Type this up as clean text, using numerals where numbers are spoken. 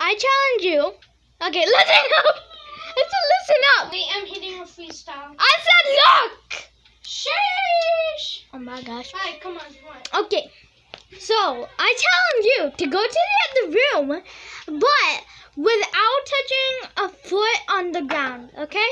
I challenge you. Okay, listen up. I said listen up. Wait, I'm hitting a freestyle. I said look. Sheesh! Oh my gosh. Alright, come on. Okay, so I challenge you to go to the other room, but without touching a foot on the ground, okay?